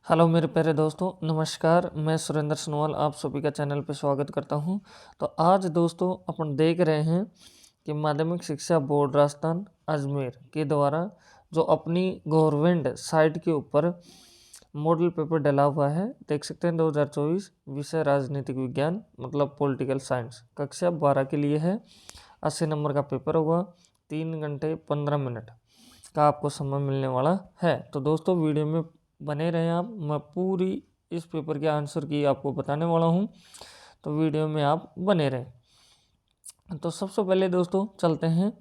Hello मेरे प्यारे दोस्तों, नमस्कार। मैं सुरेंद्र सनोवाल आप सभी का चैनल पे स्वागत करता हूं। तो आज दोस्तों अपन देख रहे हैं कि माध्यमिक शिक्षा बोर्ड राजस्थान अजमेर के द्वारा जो अपनी गवर्नमेंट साइट के ऊपर मॉडल पेपर डला हुआ है, देख सकते हैं 2024 विषय राजनीतिक विज्ञान मतलब पॉलिटिकल साइंस कक्षा 12 के लिए है। 80 नंबर का पेपर होगा। 3 घंटे 15 मिनट का आपको समय मिलने वाला है। तो दोस्तों वीडियो में बने रहें आप। मैं पूरी इस पेपर के आंसर की आपको बताने वाला हूँ, तो वीडियो में आप बने रहें। तो सबसे पहले दोस्तों चलते हैं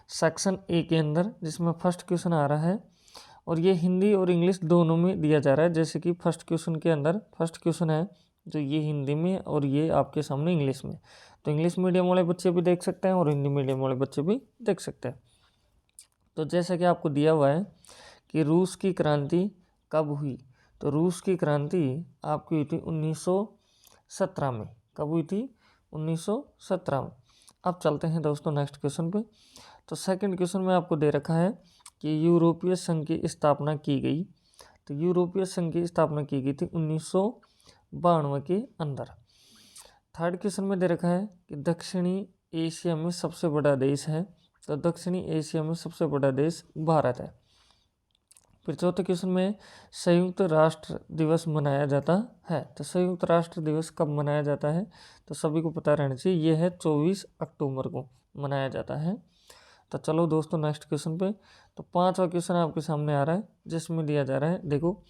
सेक्शन ए के अंदर, जिसमें फर्स्ट क्वेश्चन आ रहा है और ये हिंदी और इंग्लिश दोनों में दिया जा रहा है। जैसे कि फर्स्ट क्वेश्चन के अंदर फर्स्ट क्वेश्चन है जो ये हिंदी में और ये आपके सामने इंग्लिश में। तो इंग्लिश मीडियम वाले बच्चे भी देख सकते हैं और हिंदी मीडियम वाले बच्चे भी देख सकते हैं। तो जैसा कि आपको दिया हुआ है कि रूस की क्रांति कब हुई, तो रूस की क्रांति आपकी हुई थी 1917 में। कब हुई थी? 1917 में। अब चलते हैं दोस्तों नेक्स्ट क्वेश्चन पे। तो सेकंड क्वेश्चन में आपको दे रखा है कि यूरोपीय संघ की स्थापना की गई। तो यूरोपीय संघ की स्थापना की गई थी 1992 के अंदर। थर्ड क्वेश्चन में दे रखा है कि दक्षिणी एशिया में सबसे बड़ा देश है। तो दक्षिणी एशिया में सबसे बड़ा देश भारत है। फिर चौथे क्वेश्चन में संयुक्त राष्ट्र दिवस मनाया जाता है। तो संयुक्त राष्ट्र दिवस कब मनाया जाता है? तो सभी को पता रहना चाहिए, ये है 24 अक्टूबर को मनाया जाता है। तो चलो दोस्तों नेक्स्ट क्वेश्चन पे। तो पांचवा क्वेश्चन आपके सामने आ रहा है, जिसमें दिया जा रहा है, देखो,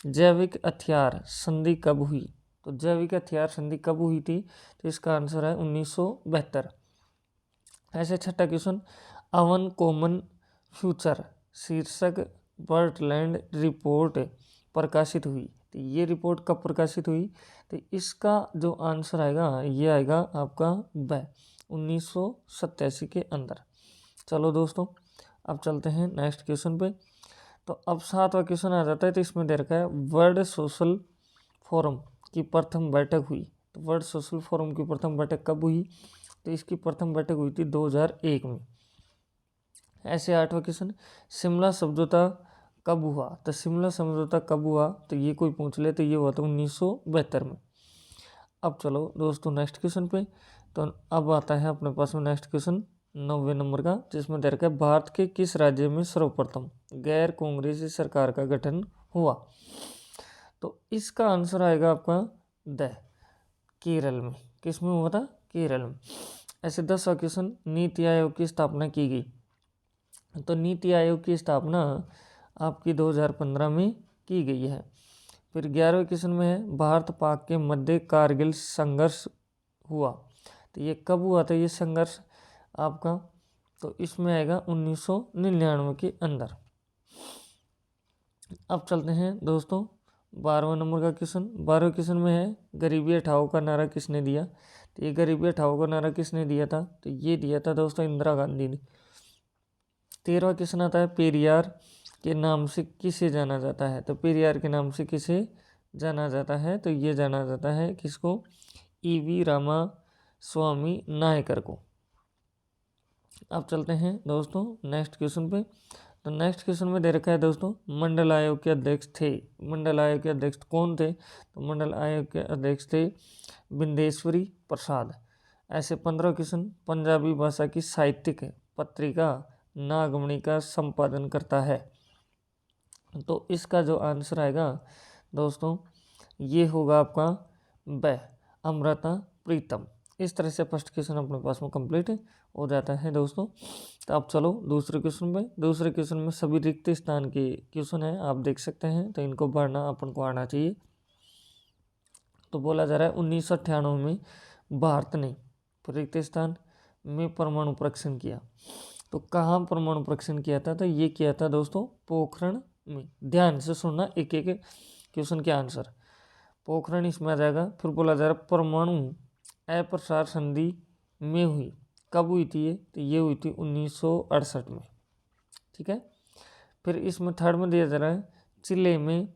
जैविक हथियार संधि कब हुई? तो जैविक हथियार संधि कब हुई थी? तो इसका आंसर है 1972। ऐसे छठा क्वेश्चन, अवन कॉमन फ्यूचर शीर्षक बर्टलैंड रिपोर्ट प्रकाशित हुई। तो ये रिपोर्ट कब प्रकाशित हुई? तो इसका जो आंसर आएगा ये आएगा आपका 1987 के अंदर। चलो दोस्तों अब चलते हैं नेक्स्ट क्वेश्चन पे। तो अब सातवां क्वेश्चन आ जाता है। तो इसमें दे रखा है वर्ल्ड सोशल फोरम की प्रथम बैठक हुई। तो वर्ल्ड सोशल फोरम की प्रथम बैठक कब हुई? तो इसकी प्रथम बैठक हुई थी 2001 में। ऐसे आठवां क्वेश्चन, शिमला समझौता कब हुआ? तो शिमला समझौता कब हुआ? तो ये कोई पूछ ले तो ये हुआ था 1972 में। अब चलो दोस्तों नेक्स्ट क्वेश्चन पे। तो अब आता है अपने पास में नेक्स्ट क्वेश्चन 90 नंबर का, जिसमें दे रखा है भारत के किस राज्य में सर्वप्रथम गैर कांग्रेसी सरकार का गठन हुआ? तो इसका आंसर आएगा आपका द केरल में। किस में हुआ था? केरल में। ऐसे 10वां क्वेश्चन, नीति आयोग की स्थापना की गई। तो नीति आयोग की स्थापना आपकी 2015 में की गई है। फिर 11वें क्वेश्चन में है भारत पाक के मध्य कारगिल संघर्ष हुआ। तो ये कब हुआ था ये संघर्ष आपका? तो इसमें आएगा 1999 के अंदर। अब चलते हैं दोस्तों 12वें नंबर का क्वेश्चन। 12वें क्वेश्चन में है गरीबी हटाओ का नारा किसने दिया? तो ये गरीबी हटाओ का नारा किसने दिया था? तो ये दिया था दोस्तों इंदिरा गांधी ने। 13वां क्वेश्चन आता है पेरियार के नाम से किसे जाना जाता है? तो पेरियार के नाम से किसे जाना जाता है? तो ये जाना जाता है किसको? ईवी रामा स्वामी नायकर को। अब चलते हैं दोस्तों नेक्स्ट क्वेश्चन पे। तो नेक्स्ट क्वेश्चन में दे रखा है दोस्तों मंडल आयोग के अध्यक्ष थे। मंडल आयोग के अध्यक्ष कौन थे? तो मंडल आयोग के अध्यक्ष थे बिंदेश्वरी प्रसाद। ऐसे 15 क्वेश्चन, पंजाबी भाषा की साहित्यिक पत्रिका नागमणि का संपादन करता है। तो इसका जो आंसर आएगा दोस्तों ये होगा आपका ब अमृता प्रीतम। इस तरह से फर्स्ट क्वेश्चन अपने पास में कंप्लीट हो जाता है दोस्तों। तो अब चलो दूसरे क्वेश्चन में। दूसरे क्वेश्चन में सभी रिक्त स्थान के क्वेश्चन है, आप देख सकते हैं। तो इनको भरना अपन को आना चाहिए। तो बोला जा रहा है 1998 में भारत ने रिक्त स्थान में परमाणु परीक्षण किया। तो कहाँ परमाणु परीक्षण किया था? तो ये किया था दोस्तों पोखरण में। ध्यान से सुनना एक एक क्वेश्चन के आंसर। पोखरण इसमें आ जाएगा। फिर बोला जा रहा है परमाणु अप्रसार संधि में हुई। कब हुई थी ये? तो ये हुई थी 1968 में। ठीक है। फिर इसमें थर्ड में दिया जा रहा है चिले में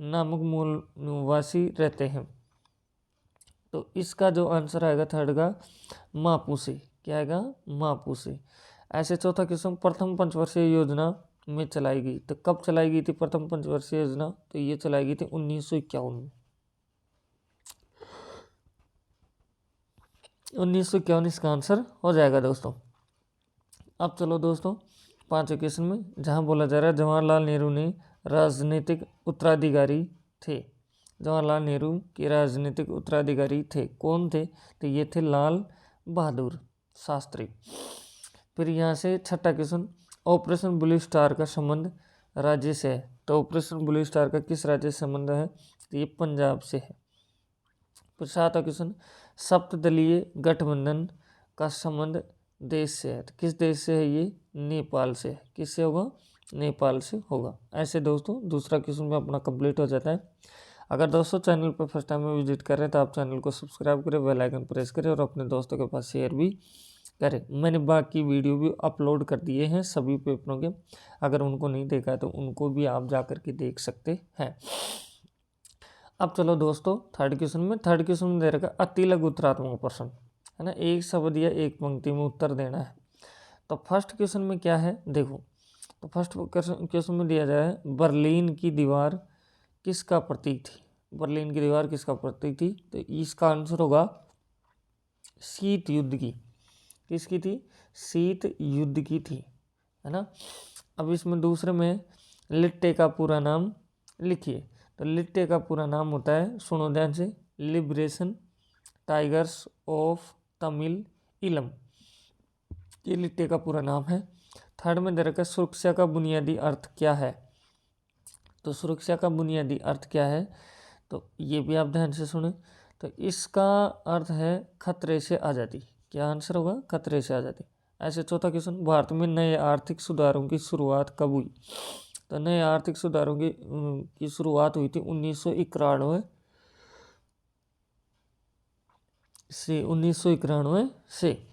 नामक मूल निवासी रहते हैं। तो इसका जो आंसर आएगा थर्ड का मापुसे। क्या आएगा? मापुसे। ऐसे चौथा क्वेश्चन, प्रथम पंचवर्षीय योजना में चलाई गई। तो कब चलाई गई थी प्रथम पंचवर्षीय योजना? तो ये चलाई गई थी 1951 में। 1951 इसका आंसर हो जाएगा दोस्तों। अब चलो दोस्तों 5वें क्वेश्चन में, जहां बोला जा रहा है जवाहरलाल नेहरू ने राजनीतिक उत्तराधिकारी थे। जवाहरलाल नेहरू के राजनीतिक उत्तराधिकारी थे, कौन थे? तो ये थे लाल बहादुर शास्त्री। फिर यहाँ से 6वां क्वेश्चन, ऑपरेशन ब्लू स्टार का संबंध राज्य से है। तो ऑपरेशन ब्लू स्टार का किस राज्य से संबंध है? तो ये पंजाब से है। फिर 7वां क्वेश्चन, सप्तदलीय गठबंधन का संबंध देश से है। तो किस देश से है ये? नेपाल से है। किससे होगा? नेपाल से होगा। ऐसे दोस्तों दूसरा क्वेश्चन भी अपना कंप्लीट हो जाता है। अगर दोस्तों चैनल पर फर्स्ट टाइम में विजिट कर रहे हैं तो आप चैनल को सब्सक्राइब करें, बेल आइकन प्रेस करें और अपने दोस्तों के पास शेयर भी करें। मैंने बाकी वीडियो भी अपलोड कर दिए हैं सभी पेपरों के, अगर उनको नहीं देखा है तो उनको भी आप जा कर के देख सकते हैं। अब चलो दोस्तों थर्ड क्वेश्चन में दे रखा अति लघु उत्तरात्मक प्रश्न है ना, एक शब्द या एक पंक्ति में उत्तर देना है। तो फर्स्ट क्वेश्चन में क्या है देखो, तो फर्स्ट क्वेश्चन में दिया जाए बर्लिन की दीवार किसका प्रतीक थी? बर्लिन की दीवार किसका प्रतीक थी? तो इसका आंसर होगा शीत युद्ध की। किसकी थी? शीत युद्ध की थी, है ना। अब इसमें दूसरे में लिट्टे का पूरा नाम लिखिए। तो लिट्टे का पूरा नाम होता है, सुनो ध्यान से, लिबरेशन टाइगर्स ऑफ तमिल इलम, ये लिट्टे का पूरा नाम है। थर्ड में दे रखा सुरक्षा का बुनियादी अर्थ क्या है? तो सुरक्षा का बुनियादी अर्थ क्या है? तो ये भी आप ध्यान से सुने। तो इसका अर्थ है खतरे से आज़ादी। क्या आंसर होगा? खतरे से आज़ादी। ऐसे चौथा क्वेश्चन, भारत में नए आर्थिक सुधारों की शुरुआत कब हुई? तो नए आर्थिक सुधारों की शुरुआत हुई थी 1991 से।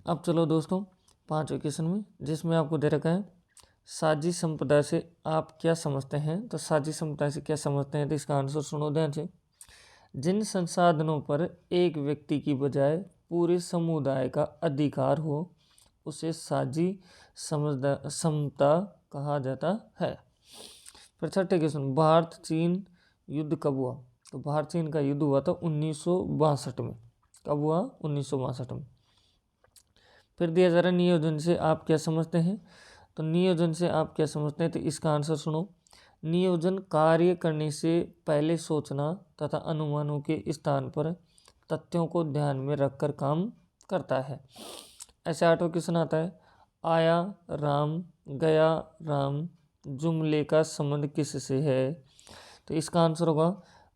अब चलो दोस्तों 5वें क्वेश्चन में, जिसमें आपको दे रखा है साझी संपदा से आप क्या समझते हैं? तो साझी संपदा से क्या समझते हैं? तो इसका आंसर सुनो ध्यान से, जिन संसाधनों पर एक व्यक्ति की बजाय पूरे समुदाय का अधिकार हो उसे साझी समता कहा जाता है। फिर 6ठे क्वेश्चन, भारत चीन युद्ध कब हुआ? तो भारत चीन का युद्ध हुआ था 1962 में। कब हुआ? 1962 में। फिर दिया जा रहा है नियोजन से आप क्या समझते हैं? तो नियोजन से आप क्या समझते हैं? तो इसका आंसर सुनो, नियोजन कार्य करने से पहले सोचना तथा अनुमानों के स्थान पर तथ्यों को ध्यान में रखकर काम करता है। ऐसे 8वां क्वेश्चन आता है, आया राम गया राम जुमले का संबंध किससे है? तो इसका आंसर होगा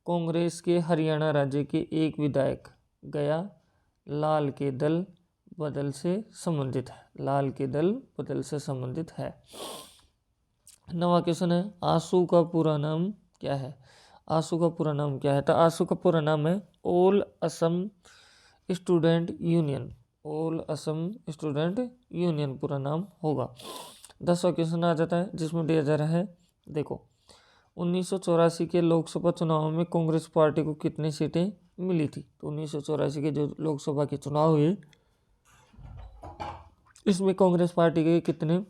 कांग्रेस के हरियाणा राज्य के एक विधायक गया लाल के दल बदल से संबंधित है। लाल के दल बदल से संबंधित है। 9वां क्वेश्चन है, आंसू का पूरा नाम क्या है? आंसू का पूरा नाम क्या है? तो आंसू का पूरा नाम है all Assam student union. All Assam student union पूरा नाम होगा। 10वां क्वेश्चन आ जाता है, जिसमें दिया जा रहा है देखो, 1984 के लोकसभा चुनाव में कांग्रेस पार्टी को कितनी सीटें मिली थी? तो 1984 के जो लोकसभा के चुनाव हुए इसमें कांग्रेस पार्टी के कितने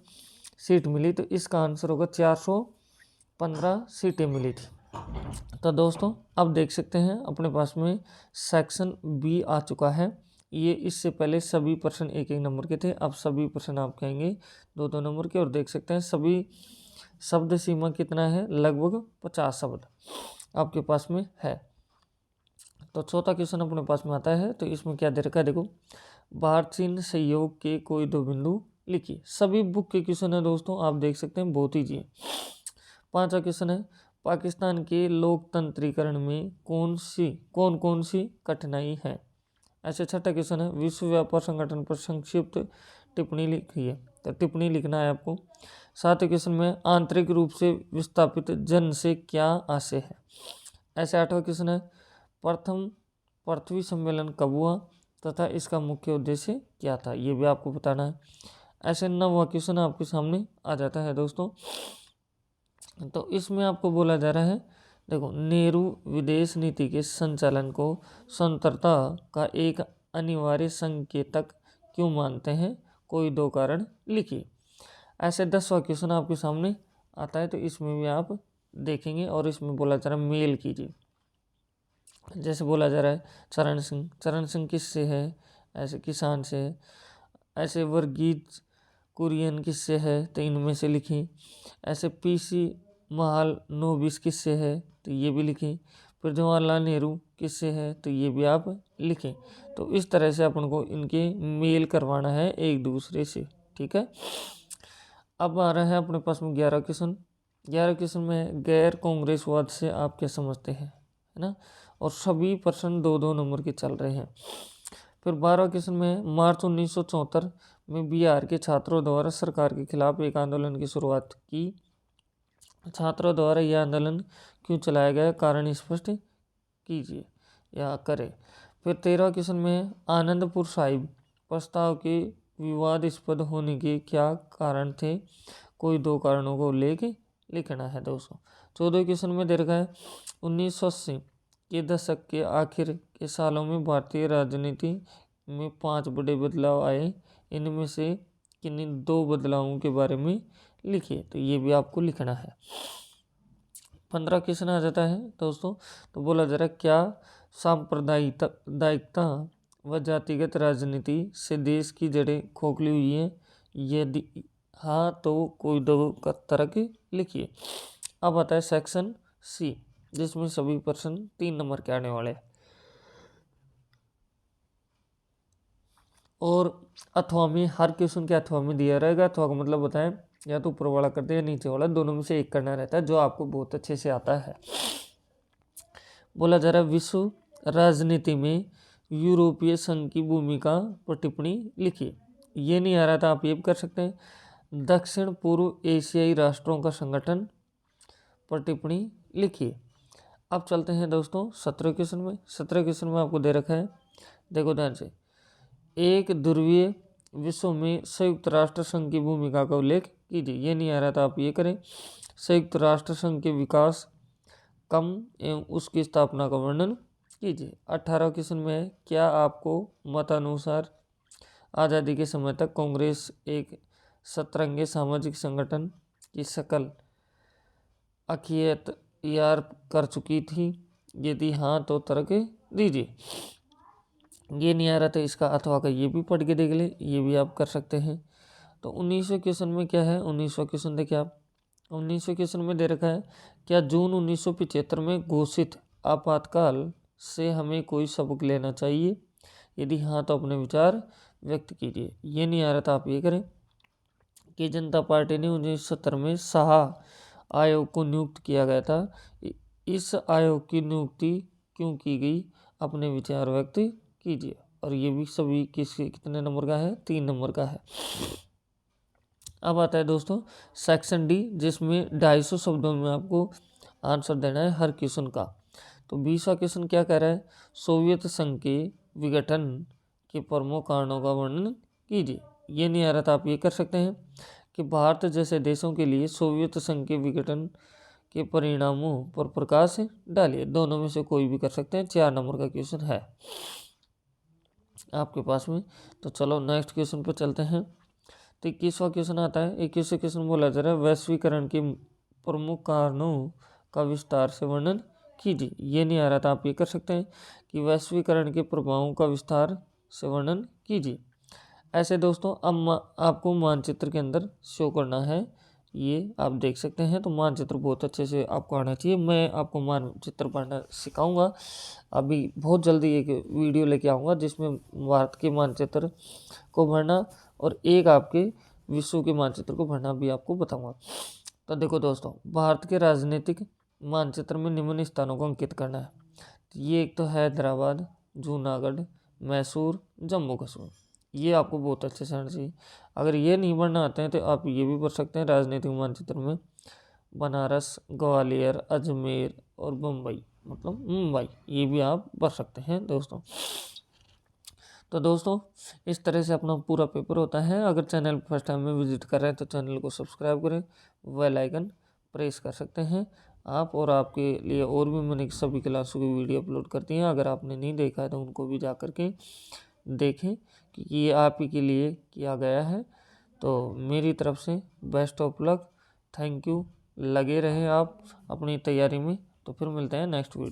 सीट मिली? तो इसका आंसर होगा 415 सीटें मिली थी। तो दोस्तों अब देख सकते हैं अपने पास में सेक्शन बी आ चुका है। ये इससे पहले सभी प्रश्न 1-1 नंबर के थे, अब सभी प्रश्न आप कहेंगे 2-2 नंबर के। और देख सकते हैं सभी शब्द सीमा कितना है, लगभग 50 शब्द आपके पास में है। तो चौथा क्वेश्चन अपने पास में आता है, तो इसमें क्या दे रखा है देखो, भारत चीन सहयोग के कोई दो बिंदु लिखिए। सभी बुक के क्वेश्चन है दोस्तों, आप देख सकते हैं बहुत ईजी है। 5वां क्वेश्चन है, पाकिस्तान के लोकतंत्रीकरण में कौन कौन सी कठिनाई है? ऐसे 6ठा क्वेश्चन है, विश्व व्यापार संगठन पर संक्षिप्त टिप्पणी लिखिए। तो टिप्पणी लिखना है आपको। 7वें क्वेश्चन में आंतरिक रूप से विस्थापित जन से क्या आशय है? ऐसे 8वां क्वेश्चन है, प्रथम पृथ्वी सम्मेलन कब हुआ तथा इसका मुख्य उद्देश्य क्या था? ये भी आपको बताना है। ऐसे 9वां क्वेश्चन आपके सामने आ जाता है दोस्तों। तो इसमें आपको बोला जा रहा है देखो, नेहरू विदेश नीति के संचालन को स्वतंत्रता का एक अनिवार्य संकेतक क्यों मानते हैं? कोई दो कारण लिखिए। ऐसे 10वां क्वेश्चन आपके सामने आता है, तो इसमें भी आप देखेंगे। और इसमें बोला जा रहा है मेल कीजिए। जैसे बोला जा रहा है चरण सिंह किससे है, ऐसे किसान से है। ऐसे वर्गीज कुरियन किससे है, तो इनमें से लिखें। ऐसे पीसी महाल नोबिस किससे है, तो ये भी लिखें। फिर जवाहरलाल नेहरू किससे है, तो ये भी आप लिखें। तो इस तरह से अपन को इनके मेल करवाना है एक दूसरे से, ठीक है। अब आ रहा है अपने पास में 11 क्वेश्चन। 11 क्वेश्चन में गैर कांग्रेसवाद से आप क्या समझते हैं, है ना। और सभी प्रश्न 2-2 नंबर के चल रहे हैं। फिर 12 क्वेश्चन में मार्च 1974 में बिहार के छात्रों द्वारा सरकार के खिलाफ एक आंदोलन की शुरुआत की। छात्रों द्वारा यह आंदोलन क्यों चलाया गया, कारण स्पष्ट कीजिए या करें। फिर 13 क्वेश्चन में आनंदपुर साहिब प्रस्ताव के विवादास्पद होने के क्या कारण थे, कोई 2 कारणों को लेके लिखना है दोस्तों। 14 क्वेश्चन में दे रखा है 1980 के दशक के आखिर के सालों में भारतीय राजनीति में 5 बड़े बदलाव आए, इनमें से किन्हीं 2 बदलावों के बारे में लिखिए, तो ये भी आपको लिखना है। 15 क्वेश्चन आ जाता है दोस्तों। तो बोला जा रहा है क्या सांप्रदायिकता व जातिगत राजनीति से देश की जड़ें खोखली हुई हैं, यदि हाँ तो कोई 2 तर्क लिखिए। अब आता है सेक्शन सी, जिसमें सभी प्रश्न 3 नंबर के आने वाले हैं। और अथवा में हर क्वेश्चन के अथवा में दिया रहेगा। अथवा का मतलब बताएं या तो ऊपर वाला करते हैं या नीचे वाला, दोनों में से एक करना रहता है जो आपको बहुत अच्छे से आता है। बोला जा रहा है विश्व राजनीति में यूरोपीय संघ की भूमिका पर टिप्पणी लिखिए। ये नहीं आ रहा था, आप ये भी कर सकते हैं। दक्षिण पूर्व एशियाई राष्ट्रों का संगठन पर टिप्पणी लिखिए। अब चलते हैं दोस्तों 17 क्वेश्चन में। 17 क्वेश्चन में आपको दे रखा है, देखो ध्यान से। एक ध्रुवीय विश्व में संयुक्त राष्ट्र संघ की भूमिका का उल्लेख कीजिए। ये नहीं आ रहा था, आप ये करें। संयुक्त राष्ट्र संघ के विकास कम एवं उसकी स्थापना का वर्णन कीजिए। 18 क्वेश्चन में है, क्या आपको मतानुसार आज़ादी के समय तक कांग्रेस एक सतरंगी सामाजिक संगठन की शक्ल अख्तियार कर चुकी थी, यदि हाँ तो तर्क दीजिए। ये नहीं आ रहा था, इसका अथवा का ये भी पढ़ के देख ले, ये भी आप कर सकते हैं। तो 19वें क्वेश्चन में क्या है, 19वां क्वेश्चन देखिए आप। 19वें क्वेश्चन में दे रखा है, क्या जून 1975 में घोषित आपातकाल से हमें कोई सबक लेना चाहिए, यदि हाँ तो अपने विचार व्यक्त कीजिए। ये नहीं आ रहा था, आप ये करें कि जनता पार्टी ने 1970 में शाह आयोग को नियुक्त किया गया था, इस आयोग की नियुक्ति क्यों की गई, अपने विचार व्यक्त कीजिए। और ये भी सभी कितने नंबर का है, 3 नंबर का है। अब आता है दोस्तों सेक्शन डी, जिसमें 250 शब्दों में आपको आंसर देना है हर क्वेश्चन का। तो 20वां क्वेश्चन क्या कह रहा है, सोवियत संघ के विघटन के प्रमुख कारणों का वर्णन कीजिए। ये नहीं आ रहा था, आप ये कर सकते हैं कि भारत जैसे देशों के लिए सोवियत संघ के विघटन के परिणामों पर प्रकाश डालिए। दोनों में से कोई भी कर सकते हैं, 4 नंबर का क्वेश्चन है आपके पास में। तो चलो नेक्स्ट क्वेश्चन पर चलते हैं। तो 21वां क्वेश्चन आता है। 21वें क्वेश्चन बोला जा रहा है, वैश्वीकरण के प्रमुख कारणों का विस्तार से वर्णन कीजिए। ये नहीं आ रहा था, आप ये कर सकते हैं कि वैश्वीकरण के प्रभावों का विस्तार से वर्णन कीजिए। ऐसे दोस्तों अब आपको मानचित्र के अंदर शो करना है, ये आप देख सकते हैं। तो मानचित्र बहुत अच्छे से आपको आना चाहिए। मैं आपको मानचित्र पढ़ना सिखाऊंगा। अभी बहुत जल्दी एक वीडियो लेके आऊँगा जिसमें भारत के मानचित्र को भरना और एक आपके विश्व के मानचित्र को भरना भी आपको बताऊंगा। तो देखो दोस्तों, भारत के राजनीतिक मानचित्र में निम्न स्थानों को अंकित करना है। ये एक तो हैदराबाद, जूनागढ़, मैसूर, जम्मू कश्मीर। ये आपको बहुत अच्छे से आना चाहिए। अगर ये नहीं भरना आते हैं तो आप ये भी भर सकते हैं राजनीतिक मानचित्र में बनारस, ग्वालियर, अजमेर और मुंबई, मतलब मुंबई, ये भी आप भर सकते हैं दोस्तों। तो दोस्तों इस तरह से अपना पूरा पेपर होता है। अगर चैनल फर्स्ट टाइम में विजिट कर रहे हैं तो चैनल को सब्सक्राइब करें, बेल आइकन प्रेस कर सकते हैं आप। और आपके लिए और भी मैंने सभी क्लासों की वीडियो अपलोड करती हैं, अगर आपने नहीं देखा है तो उनको भी जा कर के देखें कि ये आप ही के लिए किया गया है। तो मेरी तरफ से best of luck, thank you. लगे रहें आप अपनी तैयारी में। तो फिर मिलते हैं नेक्स्ट वीडियो।